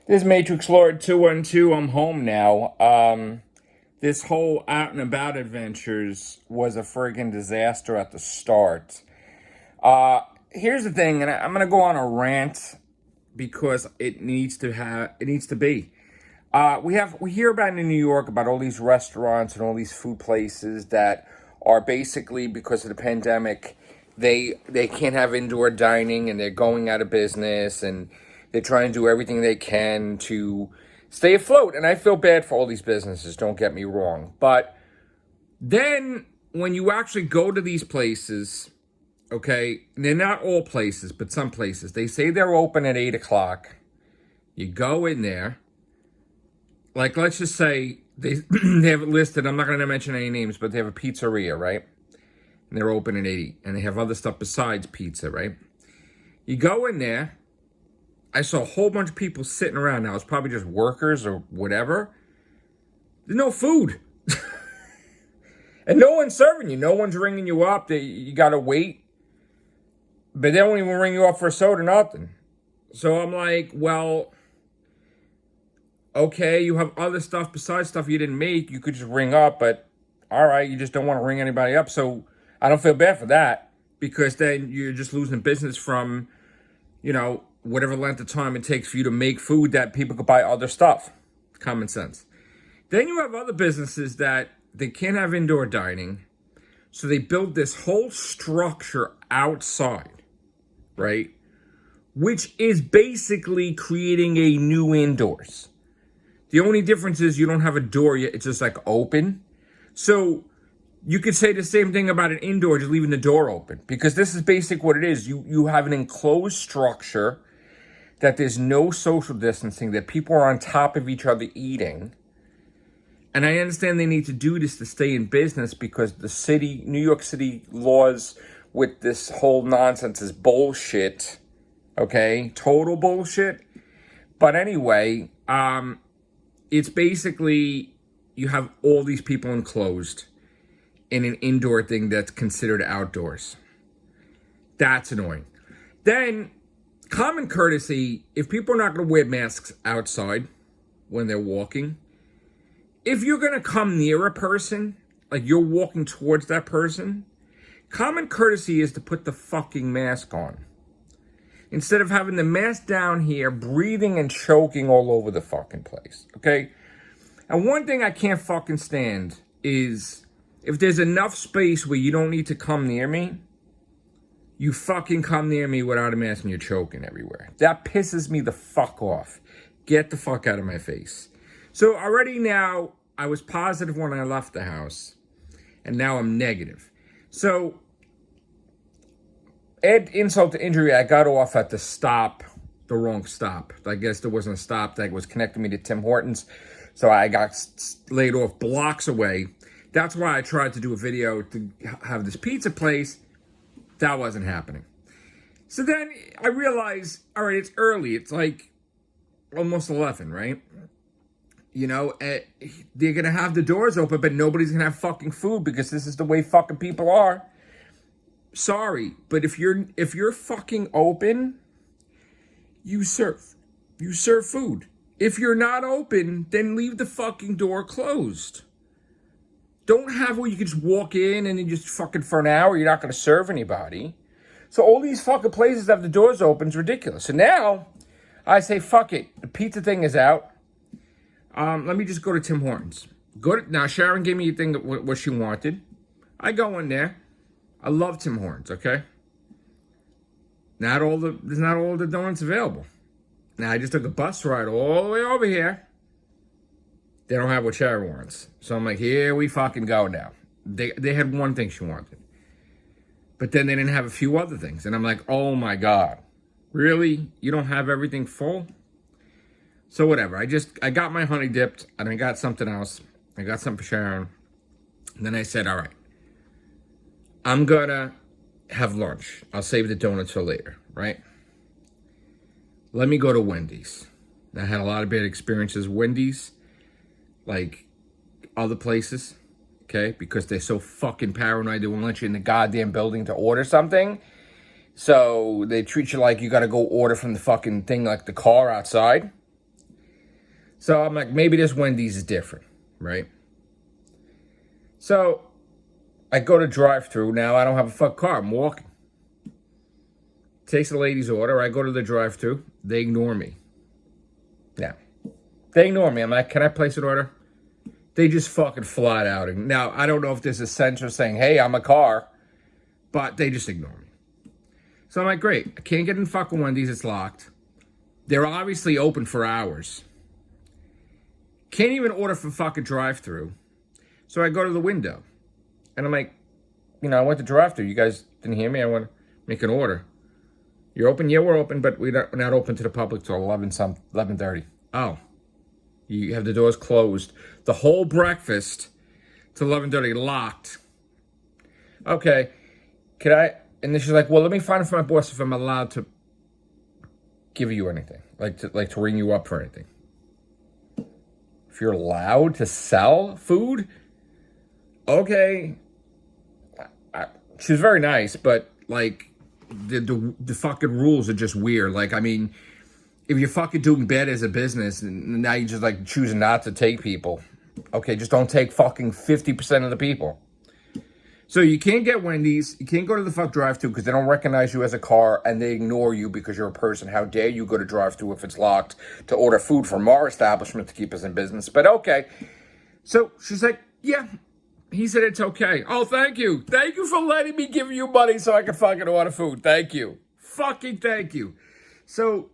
This is Matrix Lord 212. I'm home now. This whole out and about adventures was a friggin' disaster at the start. Here's the thing, and I'm gonna go on a rant because it needs to be. We hear about in New York about all these restaurants and all these food places that are basically, because of the pandemic, they can't have indoor dining and they're going out of business, and they're trying to do everything they can to stay afloat. And I feel bad for all these businesses, don't get me wrong. But then when you actually go to these places, okay, they're not all places, but some places, they say they're open at 8 o'clock. You go in there, like, let's just say they they have it listed. I'm not going to mention any names, but they have a pizzeria, right? And they're open at 8, and they have other stuff besides pizza, right? You go in there. I saw a whole bunch of people sitting around. Now, it's probably just workers or whatever. There's no food. And no one's serving you. No one's ringing you up. You got to wait. But they don't even ring you up for a soda, nothing. So I'm like, well, okay, you have other stuff besides stuff you didn't make. You could just ring up, but all right, you just don't want to ring anybody up. So I don't feel bad for that, because then you're just losing business from, whatever length of time it takes for you to make food that people could buy other stuff. Common sense. Then you have other businesses that they can't have indoor dining. So they build this whole structure outside, right? Which is basically creating a new indoors. The only difference is you don't have a door yet. It's just like open. So you could say the same thing about an indoor, just leaving the door open. Because this is basic what it is. You have an enclosed structure that there's no social distancing, that people are on top of each other eating. And I understand they need to do this to stay in business, because the New York City laws with this whole nonsense is bullshit. Okay? Total bullshit. But anyway, it's basically you have all these people enclosed in an indoor thing that's considered outdoors. That's annoying. Then, common courtesy, if people are not going to wear masks outside when they're walking, if you're going to come near a person, like you're walking towards that person, common courtesy is to put the fucking mask on. Instead of having the mask down here, breathing and choking all over the fucking place, okay? And one thing I can't fucking stand is, if there's enough space where you don't need to come near me, you fucking come near me without a mask and you're choking everywhere. That pisses me the fuck off. Get the fuck out of my face. So already now, I was positive when I left the house, and now I'm negative. So, add insult to injury, I got off at the wrong stop. I guess there wasn't a stop that was connecting me to Tim Hortons, so I got laid off blocks away. That's why I tried to do a video to have this pizza place. That wasn't happening. So then I realized, all right, it's early. It's like almost 11, right? They're going to have the doors open, but nobody's going to have fucking food, because this is the way fucking people are. Sorry, but if you're fucking open, you serve. You serve food. If you're not open, then leave the fucking door closed. Don't have where you can just walk in and then just fucking for an hour, you're not going to serve anybody. So all these fucking places that have the doors open is ridiculous. So now I say, fuck it. The pizza thing is out. Let me just go to Tim Hortons. Now Sharon gave me a thing, what she wanted. I go in there. I love Tim Hortons, okay? There's not all the donuts available. Now I just took a bus ride all the way over here. They don't have what Sharon wants. So I'm like, here we fucking go now. They had one thing she wanted. But then they didn't have a few other things. And I'm like, oh my God. Really? You don't have everything full? So whatever. I got my honey dipped. And I got something else. I got something for Sharon. And then I said, all right. I'm gonna have lunch. I'll save the donuts for later, right? Let me go to Wendy's. I had a lot of bad experiences with Wendy's. Like other places, okay? Because they're so fucking paranoid, they won't let you in the goddamn building to order something. So they treat you like you gotta go order from the fucking thing, like the car outside. So I'm like, maybe this Wendy's is different, right? So I go to drive-thru. Now I don't have a fuck car. I'm walking. Takes the lady's order. I go to the drive-thru. They ignore me. Now, they ignore me. I'm like, can I place an order? They just fucking flat out. Now, I don't know if there's a sensor saying, hey, I'm a car, but they just ignore me. So I'm like, great. I can't get in fucking Wendy's. It's locked. They're obviously open for hours. Can't even order from fucking drive-thru. So I go to the window. And I'm like, I went to drive-thru. You guys didn't hear me? I want to make an order. You're open? Yeah, we're open, but we're not open to the public till 11:30. Oh. You have the doors closed. The whole breakfast till 11:30 locked. Okay. Could I? And then she's like, well, let me find out from my boss if I'm allowed to give you anything. Like to ring you up for anything. If you're allowed to sell food? Okay. She was very nice, but like the fucking rules are just weird. Like, I mean, if you're fucking doing bad as a business and now you're just like choosing not to take people, okay, just don't take fucking 50% of the people. So you can't get Wendy's, you can't go to the fuck drive-thru because they don't recognize you as a car and they ignore you because you're a person. How dare you go to drive-thru if it's locked to order food from our establishment to keep us in business? But okay. So she's like, yeah. He said it's okay. Oh, thank you. Thank you for letting me give you money so I can fucking order food. Thank you. Fucking thank you. So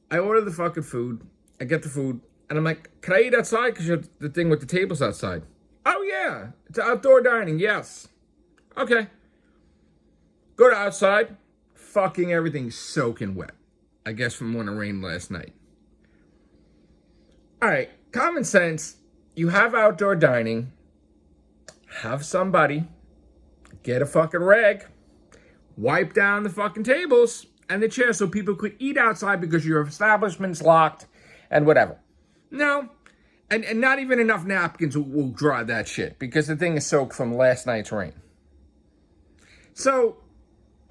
I order the fucking food. I get the food. And I'm like, can I eat outside? Because you have the thing with the tables outside. Oh, yeah. It's outdoor dining. Yes. Okay. Go to outside. Fucking everything's soaking wet. I guess from when it rained last night. All right. Common sense. You have outdoor dining. Have somebody get a fucking rag, wipe down the fucking tables and the chairs so people could eat outside because your establishment's locked and whatever. No. And not even enough napkins will dry that shit because the thing is soaked from last night's rain. So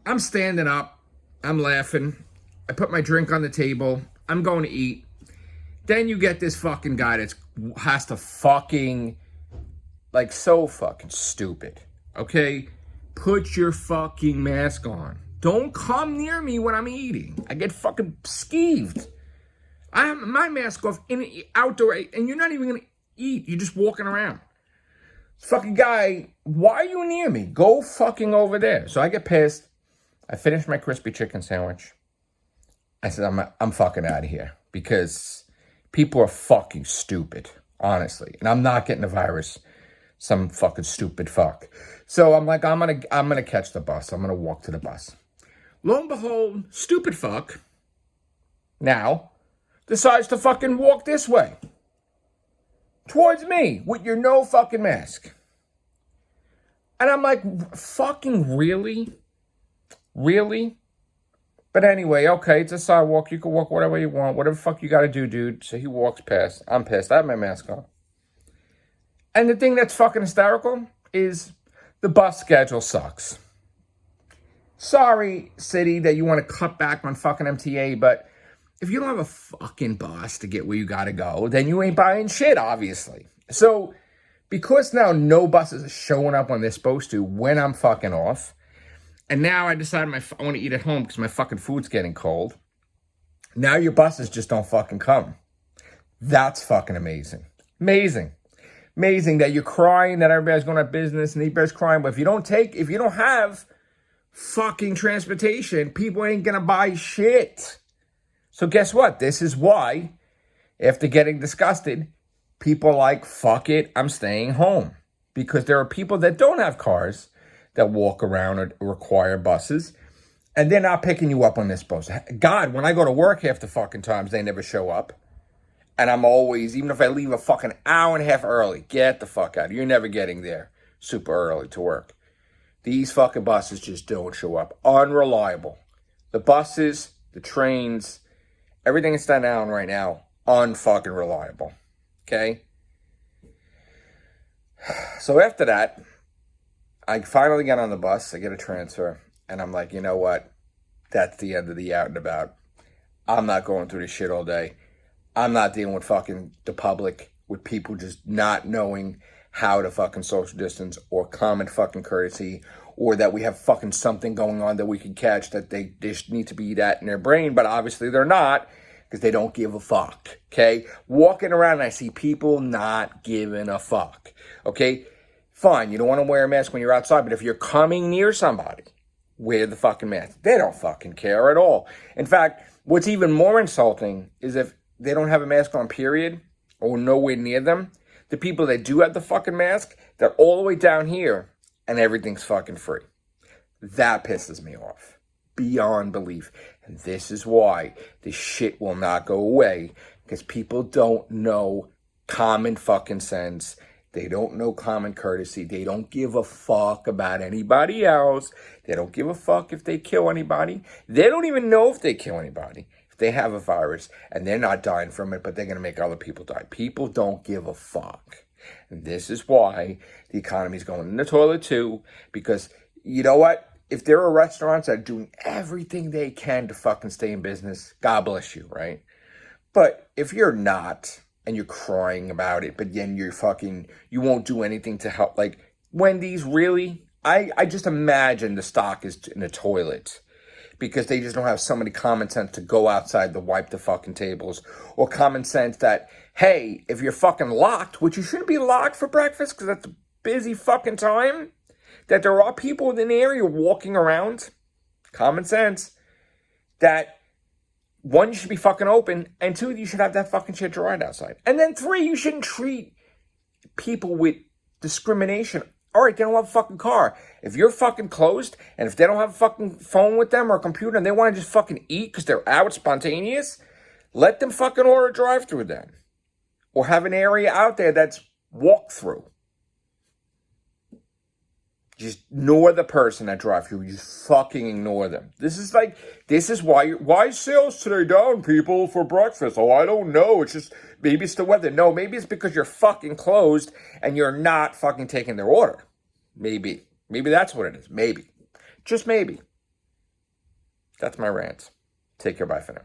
I'm standing up. I'm laughing. I put my drink on the table. I'm going to eat. Then you get this fucking guy that has to fucking... like, so fucking stupid, okay? Put your fucking mask on. Don't come near me when I'm eating. I get fucking skeeved. I have my mask off in outdoor, and you're not even gonna eat. You're just walking around. This fucking guy, why are you near me? Go fucking over there. So I get pissed. I finish my crispy chicken sandwich. I said, I'm fucking out of here because people are fucking stupid, honestly. And I'm not getting the virus. Some fucking stupid fuck. So I'm like, I'm gonna catch the bus. I'm gonna walk to the bus. Lo and behold, stupid fuck now decides to fucking walk this way. Towards me with your no fucking mask. And I'm like, fucking really? Really? But anyway, okay, it's a sidewalk. You can walk whatever you want. Whatever the fuck you gotta do, dude. So he walks past. I'm pissed. I have my mask on. And the thing that's fucking hysterical is the bus schedule sucks. Sorry, city, that you want to cut back on fucking MTA, but if you don't have a fucking bus to get where you gotta go, then you ain't buying shit, obviously. So, because now no buses are showing up when they're supposed to when I'm fucking off, and now I decided I want to eat at home because my fucking food's getting cold, now your buses just don't fucking come. That's fucking amazing. Amazing. Amazing that you're crying that everybody's going out of business and everybody's crying. But if you don't have fucking transportation, people ain't going to buy shit. So guess what? This is why, after getting disgusted, people are like, fuck it, I'm staying home. Because there are people that don't have cars that walk around or require buses. And they're not picking you up on this bus. God, when I go to work half the fucking times, they never show up. And I'm always, even if I leave a fucking hour and a half early, get the fuck out. You're never getting there super early to work. These fucking buses just don't show up. Unreliable. The buses, the trains, everything in Staten Island right now, unfucking reliable. Okay? So after that, I finally get on the bus. I get a transfer. And I'm like, you know what? That's the end of the out and about. I'm not going through this shit all day. I'm not dealing with fucking the public, with people just not knowing how to fucking social distance or common fucking courtesy, or that we have fucking something going on that we can catch that they just need to be that in their brain, but obviously they're not because they don't give a fuck, okay? Walking around and I see people not giving a fuck, okay? Fine, you don't want to wear a mask when you're outside, but if you're coming near somebody, wear the fucking mask. They don't fucking care at all. In fact, what's even more insulting is if they don't have a mask on, period, or nowhere near them, the people that do have the fucking mask, they're all the way down here and everything's fucking free. That pisses me off beyond belief. And this is why this shit will not go away, because people don't know common fucking sense. They don't know common courtesy. They don't give a fuck about anybody else. They don't give a fuck if they kill anybody. They don't even know if they kill anybody, if they have a virus, and they're not dying from it, but they're going to make other people die. People don't give a fuck. And this is why the economy is going in the toilet too, because you know what? If there are restaurants that are doing everything they can to fucking stay in business, God bless you, right? But if you're not, and you're crying about it, but then you won't do anything to help. Like, Wendy's, really? I just imagine the stock is in the toilet because they just don't have so many common sense to go outside to wipe the fucking tables, or common sense that, hey, if you're fucking locked, which you shouldn't be locked for breakfast because that's a busy fucking time, that there are people in the area walking around, common sense, that one, you should be fucking open, and two, you should have that fucking shit dried outside. And then three, you shouldn't treat people with discrimination. All right, they don't have a fucking car. If you're fucking closed, and if they don't have a fucking phone with them or a computer, and they want to just fucking eat because they're out spontaneous, let them fucking order a drive-through then. Or have an area out there that's walk-through. Just ignore the person that drive through. Just fucking ignore them. This is why is sales today down, people, for breakfast? Oh, I don't know. It's just, maybe it's the weather. No, maybe it's because you're fucking closed and you're not fucking taking their order. Maybe. Maybe that's what it is. Maybe. Just maybe. That's my rant. Take care. Bye for now.